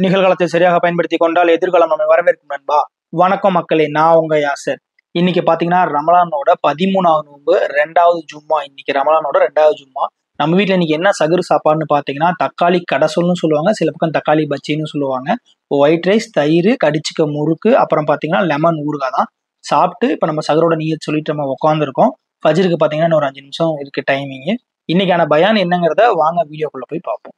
நிகழ்காலத்தை சரியாக பயன்படுத்தி கொண்டால் எதிர்காலம் நம்மை வரவேற்கும் நண்பா. வணக்கம் மக்களே, நான் உங்க யாசர். இன்னைக்கு பாத்தீங்கன்னா ரமலானோட 13வது நோன்பு, 2வது ஜும்மா. இன்னைக்கு ரமலானோட 2வது ஜும்மா. நம்ம வீட்டுல இன்னைக்கு என்ன சகுரு சாப்பாடுன்னு பாத்தீங்கன்னா தக்காளி கடைசொல்னு சொல்லுவாங்க, சில பக்கம் தக்காளி பச்சின்னு சொல்லுவாங்க. ஒயிட் ரைஸ், தயிர், கடிச்சிக்க முறுக்கு, அப்புறம் பாத்தீங்கன்னா லெமன் ஊறுகாய் தான் சாப்பிட்டு இப்ப நம்ம சகரோட நீயத் சொல்லிட்டு நம்ம உட்காந்துருக்கோம். ஃபஜ்ருக்கு பாத்தீங்கன்னா இன்னும் ஒரு 5 நிமிஷம் இருக்கு டைமிங். இன்னைக்கான பயான் என்னங்கிறத வாங்க வீடியோக்குள்ள போய் பார்ப்போம்.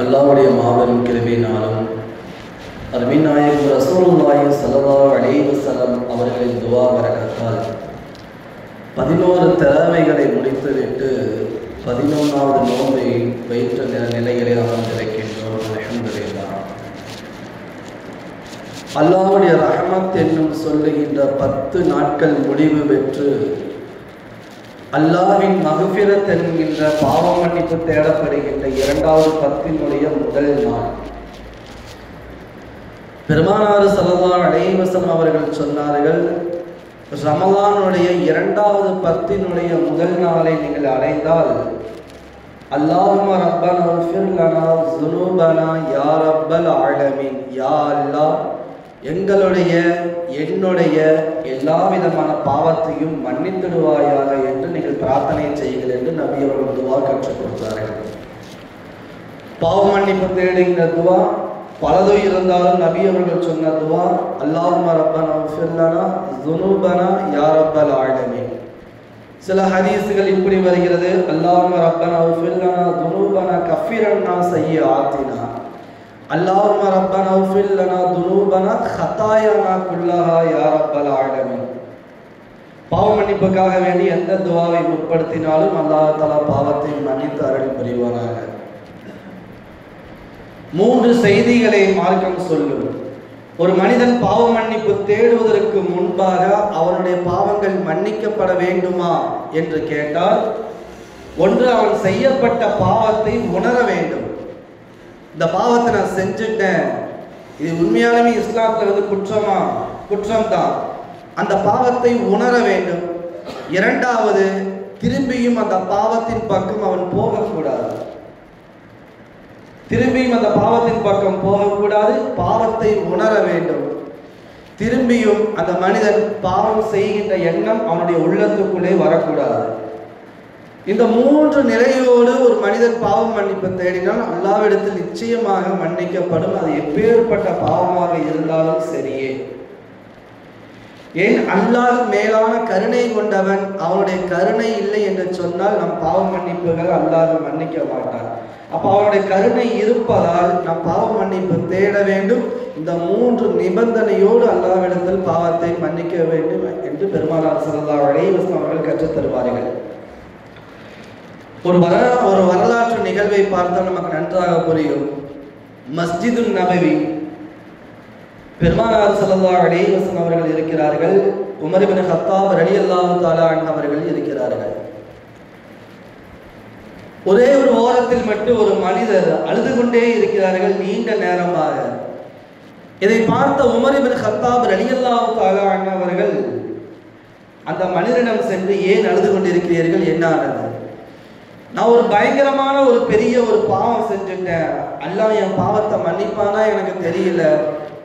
அல்லாஹ்வுடைய மாபெரும் கிருபையினாலும் அருமை நாயகம் ரசூலுல்லாஹி ஸல்லல்லாஹு அலைஹி வஸல்லம் அவர்களின் துஆ பரக்கத்தால் 11 தராவைகளை முடித்துவிட்டு 11வது நோன்பை வைத்த நிலைகளில் அமர்ந்திருக்கின்றோம். அல்ஹம்துலில்லாஹ். அல்லாஹ்வுடைய ரஹ்மத் என்னும் சொல்லுகின்ற 10 நாட்கள் முடிவு பெற்று அல்லாஹ்வின் மக்ஃபிரத் என்கின்ற பாவ மன்னிப்பு தேடப்படுகின்ற 2வது பத்தினுடைய முதல் நாள். பெருமானார் ஸல்லல்லாஹு அலைஹி வஸல்லம் அவர்கள் சொன்னார்கள், ரமலானுடைய 2வது பத்தினுடைய முதல் நாளை நீங்கள் அடைந்தால் அல்லாஹும்ம ரப்பனா ஃபிர் லனா ஸுனூபனா யா ரப்பல் ஆலமீன், யா அல்லாஹ் எங்களுடைய என்னுடைய எல்லா விதமான பாவத்தையும் மன்னித்திடுவாயாக என்று நீங்கள் பிரார்த்தனை செய்யுங்கள் என்று நபி அவர்கள் துவா கற்றுக் கொடுத்தார்கள். பாவ மன்னிப்பு தேடுகின்ற துவா பலது இருந்தாலும் நபி அவர்கள் சொன்ன துவா அல்லாஹும்ம ரப்பனா ஃபிர் லனா ஸுனூபனா யா ரப்பல் ஆலமீன். சில ஹதீஸ்கள் இப்படி வருகிறது, அல்லாஹும்ம ரப்பனா ஃபிர் லனா ஸுனூபனா கஃபிர் அன்னா சய்யிஆத்தினா, அல்லாஹும்ம ரப்பனா ஃபிர் லனா துனூபனா ஹதாயானா குல்லஹா யா ரப்பல் ஆலமீன். பாவ மன்னிப்புக்காக வேண்டி எந்த துவாவை முற்படுத்தினாலும் அல்லாஹ் தஆலா பாவத்தை மன்னித்து அருள் புரிவானாக. 3 செய்திகளை மார்க்கம் சொல்லும். ஒரு மனிதன் பாவ மன்னிப்பு தேடுவதற்கு முன்பாக அவனுடைய பாவங்கள் மன்னிக்கப்பட வேண்டுமா என்று கேட்டால், ஒன்று அவன் செய்யப்பட்ட பாவத்தை உணர வேண்டும். இந்த பாவத்தை நான் செஞ்சுட்டேன், இது உண்மையாலுமே இஸ்லாத்துல குற்றமா? குற்றம்தான். அந்த பாவத்தை உணர வேண்டும். 2வது, திரும்பியும் அந்த பாவத்தின் பக்கம் அவன் போகக்கூடாது. திரும்பியும் அந்த பாவத்தின் பக்கம் போகக்கூடாது, பாவத்தை உணர வேண்டும். திரும்பியும் அந்த மனிதன் பாவம் செய்கின்ற எண்ணம் அவனுடைய உள்ளத்துக்குள்ளே வரக்கூடாது. இந்த 3 நிலையோடு ஒரு மனிதன் பாவம் மன்னிப்பு தேடினால் அல்லாஹ்விடத்தில் நிச்சயமாக மன்னிக்கப்படும். அது எப்பேற்பட்ட பாவமாக இருந்தாலும் சரியே. ஏன்? அல்லாஹ் மேலான கருணை கொண்டவன். அவனுடைய கருணை இல்லை என்று சொன்னால் நம் பாவ மன்னிப்புகள் அல்லாஹ் மன்னிக்க மாட்டான். அப்ப அவனுடைய கருணை இருப்பதால் நாம் பாவ மன்னிப்பு தேட வேண்டும். இந்த 3 நிபந்தனையோடு அல்லாஹ்விடத்தில் பாவத்தை மன்னிக்க வேண்டும் என்று பெருமானார் ஸல்லல்லாஹு அலைஹி வஸல்லம் அவர்கள் கற்றுத் தருவார்கள். ஒரு வரலாற்று நிகழ்வை பார்த்தால் நமக்கு நன்றாக புரியும். மஸ்ஜிதுன் நபவி, பெருமானார் ஸல்லல்லாஹு அலைஹி வஸல்லம் அவர்கள் இருக்கிறார்கள், உமர் இப்னு கத்தாப் ரலியல்லாஹு தஆலா அன்ஹு அவர்கள் இருக்கிறார்கள். ஒரே ஒரு ஓரத்தில் மட்டும் ஒரு மனிதர் அழுது கொண்டே இருக்கிறார்கள் நீண்ட நேரமாக. இதை பார்த்த உமர் இப்னு கத்தாப் ரலியல்லாஹு தஆலா அன்ஹு அவர்கள் அந்த மனிதனிடம் சென்று, ஏன் அழுது கொண்டிருக்கிறீர்கள், என்ன ஆனது? நான் ஒரு பயங்கரமான ஒரு பெரிய ஒரு பாவம் செஞ்சுட்டேன், அல்லாஹ் என் பாவத்தை மன்னிப்பானா எனக்கு தெரியல,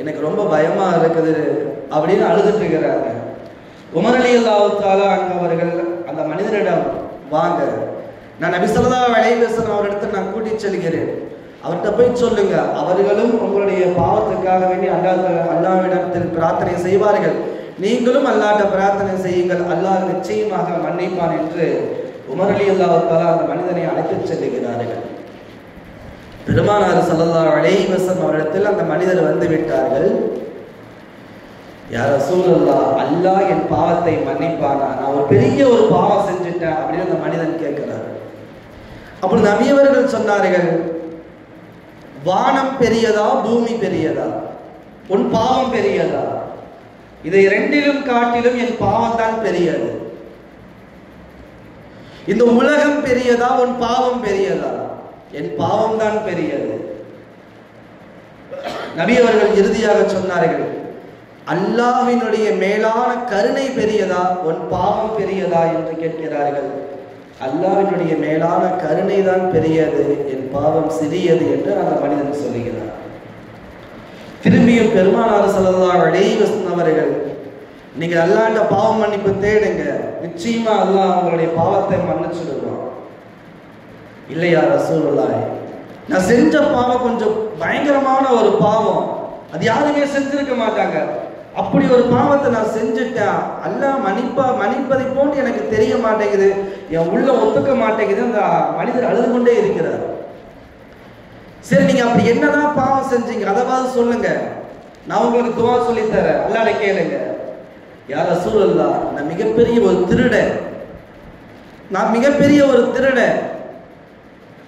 எனக்கு ரொம்ப பயமா இருக்குது அப்படின்னு அழுதுட்டு இருக்கிறாங்க. உமர் ரலியல்லாஹு தஆலா அன்ஹு அவர்கள் அந்த மனிதனிடம், வாங்க, நான் நபி ஸல்லல்லாஹு அலைஹி வஸல்லம் அவரிடத்தில் நான் கூட்டிச் செல்கிறேன், அவர்கிட்ட போய் சொல்லுங்க, அவர்களும் உங்களுடைய பாவத்துக்காக வேண்டி அல்லாஹ்விடத்தில் பிரார்த்தனை செய்வார்கள், நீங்களும் அல்லாஹ்ட்ட பிரார்த்தனை செய்யுங்கள், அல்லாஹ் நிச்சயமாக மன்னிப்பான் என்று உமர் ரலியல்லாஹு தஆலா அந்த மனிதனை அழைத்துச் செல்கிறார்கள். பெருமானார் ஸல்லல்லாஹு அலைஹி வஸல்லம் அவரிடத்தில் அந்த மனிதர் வந்து விட்டார்கள். யா ரசூலல்லாஹ், அல்லாஹ் என் பாவத்தை மன்னிப்பானா? நான் ஒரு பெரிய ஒரு பாவம் செஞ்சுட்டேன் அப்படின்னு அந்த மனிதன் கேட்கிறார். அப்படி நபி அவர்கள் சொன்னார்கள், வானம் பெரியதா பூமி பெரியதா, உன் பாவம் பெரியதா? இதை 2லும் காட்டிலும் என் பாவம் தான் பெரியது. இந்த உலகம் பெரியதா உன் பாவம் பெரியதா? என் பாவம் தான் பெரியது. நபி அவர்கள் இறுதியாக சொன்னார்கள், அல்லாஹ்வினுடைய மேலான கருணை பெரியதா உன் பாவம் பெரியதா என்று கேட்கிறார்கள். அல்லாஹ்வினுடைய மேலான கருணை தான் பெரியது, என் பாவம் சிறியது என்று அந்த மனிதன் சொல்லுகிறார். திருப்பியும் பெருமானார் ஸல்லல்லாஹு அலைஹி வஸல்லம் அவர்கள், நீங்க அல்லாஹ்ட்ட பாவ மன்னிப்பு தேடுங்க, நிச்சயமா அல்லாஹ் உங்களுடைய பாவத்தை மன்னிச்சிடுவான். இல்லையா ரசூலுல்லாஹ், நான் செஞ்ச பாவம் கொஞ்சம் பயங்கரமான ஒரு பாவம், அது யாருமே செஞ்சிருக்க மாட்டாங்க, அப்படி ஒரு பாவத்தை நான் செஞ்சுட்டேன், அல்லாஹ் மன்னிப்பதை போன்று எனக்கு தெரிய மாட்டேங்குது, என் உள்ள ஒத்துக்க மாட்டேங்குது. அந்த மனிதர் அழுது கொண்டே இருக்கிறார். சரி, நீங்க அப்படி என்னதான் பாவம் செஞ்சீங்க, அதாவது சொல்லுங்க, நான் உங்களுக்கு துவா சொல்லி தரேன், அல்லாஹ்ட்ட கேளுங்க. யா ரசூலல்லாஹ், நான் மிகப்பெரிய ஒரு திருடன், நான் மிகப்பெரிய ஒரு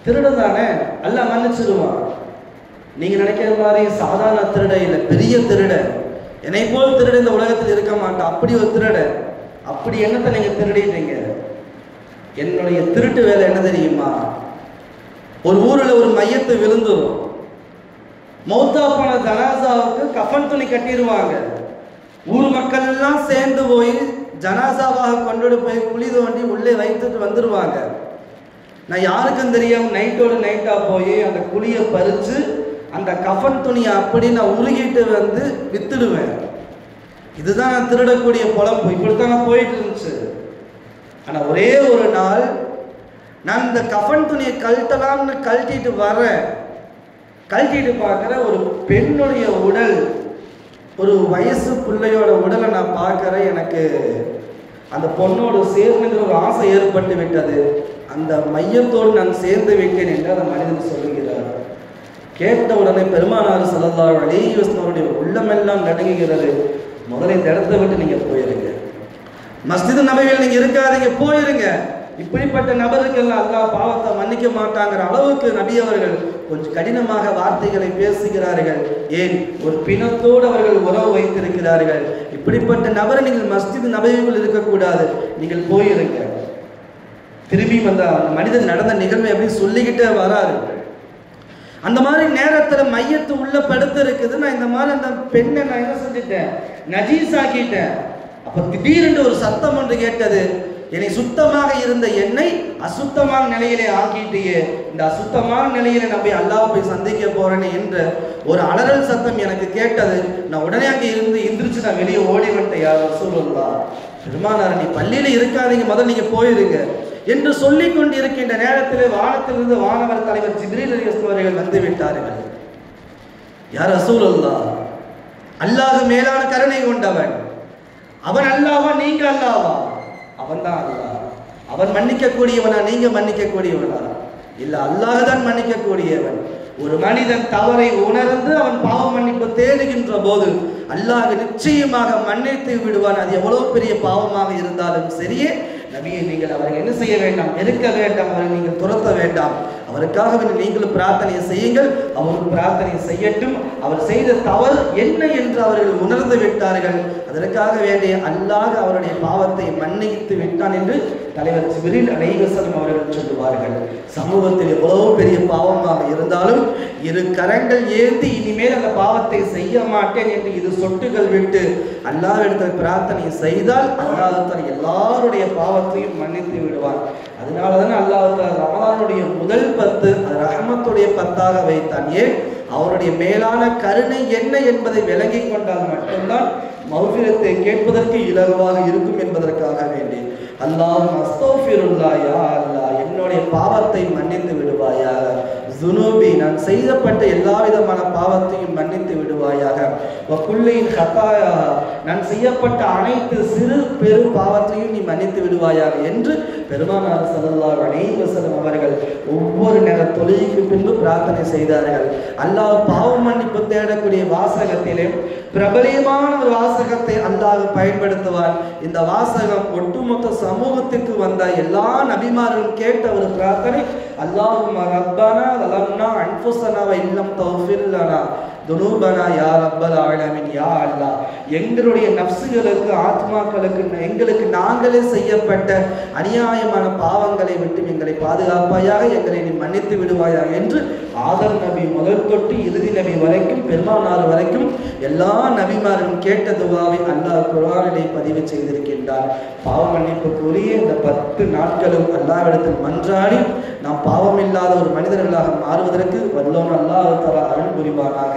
திருடன் தானே, அல்லாஹ் மன்னிச்சிடுவான். நீங்க நினைக்கிற மாதிரி சாதாரண திருடன் இல்லை, பெரிய திருடன், என்னை போல் திருடன் இந்த உலகத்தில் இருக்க மாட்டான், அப்படி ஒரு திருடன். அப்படி என்னத்தை நீங்க திருடிட்டீங்க? என்னுடைய திருட்டு வேலை என்ன தெரியுமா? ஒரு ஊர்ல ஒரு மையத்தை விழுந்துரும், மௌத்தா போன ஜனாசாவுக்கு கஃன் துணி கட்டிடுவாங்க, ஊர் மக்கள் எல்லாம் சேர்ந்து போய் ஜனாசாவாக கொண்டு போய் குழி தோண்டி உள்ளே வைத்துட்டு வந்துடுவாங்க. நான் யாருக்கும் தெரியாம நைட்டோடு நைட்டா போய் அந்த குழியை பறிச்சு அந்த கஃன் துணியை அப்படி நான் உருகிட்டு வந்து வித்துடுவேன். இதுதான் நான் திருடக்கூடிய பொழப்பு. இப்படித்தான் நான் போயிட்டு இருந்துச்சு. ஆனா ஒரே ஒரு நாள் நான் இந்த கஃன் துணியை கழட்டலாம்னு கழட்டிட்டு வரேன், கழட்டிட்டு பார்க்குற ஒரு பெண்ணுடைய உடல், ஒரு வயசு பிள்ளையோட உடலை நான் பார்க்குறேன். எனக்கு அந்த பொண்ணோடு சேர்ந்துங்கிற ஒரு ஆசை ஏற்பட்டு விட்டது. அந்த மையத்தோடு நான் சேர்ந்து விட்டேன் என்று அந்த மனிதன் சொல்லுகிறார். கேட்ட உடனே பெருமானார் ஸல்லல்லாஹு அலைஹி வஸல்லம் அவருடைய உள்ளமெல்லாம் நடுங்குகிறது. முதல்ல இந்த இடத்தை விட்டு நீங்க போயிருங்க, மஸ்ஜித் நபவியில் நீங்க இருக்காதீங்க, போயிருங்க. இப்படிப்பட்ட நபருக்கெல்லாம் அல்லாஹ் பாவத்தை மன்னிக்க மாட்டாங்கிற அளவுக்கு நபி அவர்கள் கொஞ்சம் கடினமாக வார்த்தைகளை பேசுகிறார்கள். ஏன்? ஒரு பிணத்தோடு அவர்கள் உறவு வைத்திருக்கிறார்கள். இப்படிப்பட்ட நபரை நீங்கள் மஸ்ஜித் நபவியில் இருக்கக்கூடாது, நீங்கள் போயிருங்க. திரும்பி அந்த மனிதன் நடந்த நிகழ்வை எப்படி சொல்லிக்கிட்டே வராரு. அந்த மாதிரி நேரத்துல மையத்து உள்ள படுத்து இருக்குது. நான் இந்த மாதிரி அந்த பெண்ணை நான் என்ன செஞ்சுட்டேன், நஜீஸ் ஆக்கிட்டேன். அப்ப திடீரென்று ஒரு சத்தம் ஒன்று கேட்டது, என்னை சுத்தமாக இருந்த எண்ணெய் அசுத்தமான நிலையிலே ஆக்கிட்டியே, இந்த அசுத்தமான நிலையில நான் போய் அல்லாஹ் போய் சந்திக்க போறேன்னு என்ற ஒரு அலறல் சத்தம் எனக்கு கேட்டது. நான் உடனே அங்கே இருந்து எந்திரிச்சு நான் வெளியே ஓடி வந்துட்டேன். யா ரசூலுல்லாஹ், பெருமானார், நீ பள்ளியில இருக்காதீங்க, முதல்ல நீங்க போயிருங்க என்று சொல்லிக் கொண்டு இருக்கின்ற நேரத்திலே வானத்திலிருந்து வானவர் தலைவர் ஜிப்ரீல் அலைஹிஸ்ஸலாம் அவர்கள் வந்து விட்டார்கள். யா ரசூலுல்லாஹ், அல்லாஹ் மேலான கருணை கொண்டவன், அவன் அல்லாஹ்வா நீங்க அல்லாஹ்வா? அவன் தான் அல்லாஹ். அவன் மன்னிக்க கூடியவனா, நீங்க மன்னிக்க கூடியவனா? இல்ல, அல்லாஹ் தான் மன்னிக்க கூடியவன். ஒரு மனிதன் தவறை உணர்ந்து அவன் பாவ மன்னிப்பு தேடுகின்ற போது அல்லாஹ் நிச்சயமாக மன்னித்து விடுவான். அது எவ்வளவு பெரிய பாவமாக இருந்தாலும் சரியே, நபியை நீங்கள் அவர்கள் என்ன செய்ய வேண்டாம், நெருக்க வேண்டாம், அவரை நீங்கள் துரத்த வேண்டாம். அவருக்காக நீங்களும் பிரார்த்தனை செய்யுங்கள், அவரும் பிரார்த்தனை செய்யட்டும். அவர் செய்த தவறு என்ன என்று அவர்கள் உணர்ந்து விட்டார்கள். அதற்காக வேண்டிய அல்லாஹ் அவருடைய பாவத்தை மன்னித்து விட்டான் என்று தலைவர் ஜிப்ரீல் அலைஹிஸ்ஸலாம் அவர்கள் சொல்லுவார்கள். சமூகத்தில் எவ்வளவு பெரிய பாவமாக இருந்தாலும் இரு கரங்கள் ஏந்தி இனிமேல் அந்த பாவத்தை செய்ய மாட்டேன் என்று இது சொட்டுகள் விட்டு அல்லாஹ்விடத்தில் பிரார்த்தனை செய்தால் அல்லாஹ் எல்லாருடைய பாவத்தையும் மன்னித்து விடுவார். அதனாலதான் அல்லாஹ் ரமலானுடைய முதல் 10 ரஹமத்துடைய 10ஆக வைத்தான். ஏன்? அவருடைய மேலான கருணை என்ன என்பதை விளங்கி கொண்டால் மட்டும்தான் மௌஃபிரத்தை கேட்பதற்கு இலகுவாக இருக்கும் என்பதற்காக வேண்டி. அல்லாஹ் அஸ்தக்ஃபிருல்லாஹ், யா அல்லாஹ் என்னுடைய பாவத்தை மன்னித்து விடுவாயாக, ஜுனூபி நான் செய்யப்பட்ட எல்லா விதமான பாவத்தையும் மன்னித்து விடுவாயாக, வகுல்லின் ஹதாயா நான் செய்யப்பட்ட அனைத்து சிறு பெரு பாவத்தையும் நீ மன்னித்து விடுவாயாக என்று பெருமானார் ஸல்லல்லாஹு அலைஹி வஸல்லம் அவர்கள் ஒவ்வொரு நேர தொழுகைக்கு பின்பு பிரார்த்தனை செய்தார்கள். அல்லாஹ் பாவ மன்னிப்பு தேடக்கூடிய வாசகத்திலே பிரபலியமான ஒரு வாசகத்தை அல்லாஹ் பயன்படுத்துவார். இந்த வாசகம் ஒட்டுமொத்த சமூகத்திற்கு வந்த எல்லா நபிமார்களும் கேட்ட ஒரு பிரார்த்தனை, அல்லாஹும்ம ரப்பனா லலம்னா அன்ஃபுஸனா வ இல்லம் தக்ஃபிர் லனா துனூபனா யா ரப்பல் ஆலமீன். யா அல்லாஹ், எங்களுடைய நஃப்ஸுகளுக்கு, ஆத்மாக்களுக்கு, எங்களுக்கு நாங்களே செய்யப்பட்ட அநியாயமான பாவங்களை விட்டு எங்களை பாதுகாப்பாயாக, எங்களை நீ மன்னித்து விடுவாயாக என்று ஆதம் நபி முதல் தொட்டு இறுதி நபி வரைக்கும் பெருமானார் வரைக்கும் எல்லா நபிமாரும் கேட்ட துவாவை அல்லாஹ் குர்ஆனிலே பதிவு செய்திருக்கின்றார். பாவ மன்னிப்புக்குரிய இந்த 10 நாட்களும் அல்லாஹ்விடத்தில் மன்றாடி நாம் பாவமில்லாத ஒரு மனிதர்களாக மாறுவதற்கு வல்லோன் அல்லாஹ் தஆலா அருள் புரிவானாக.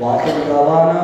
வாஹிரு தவானா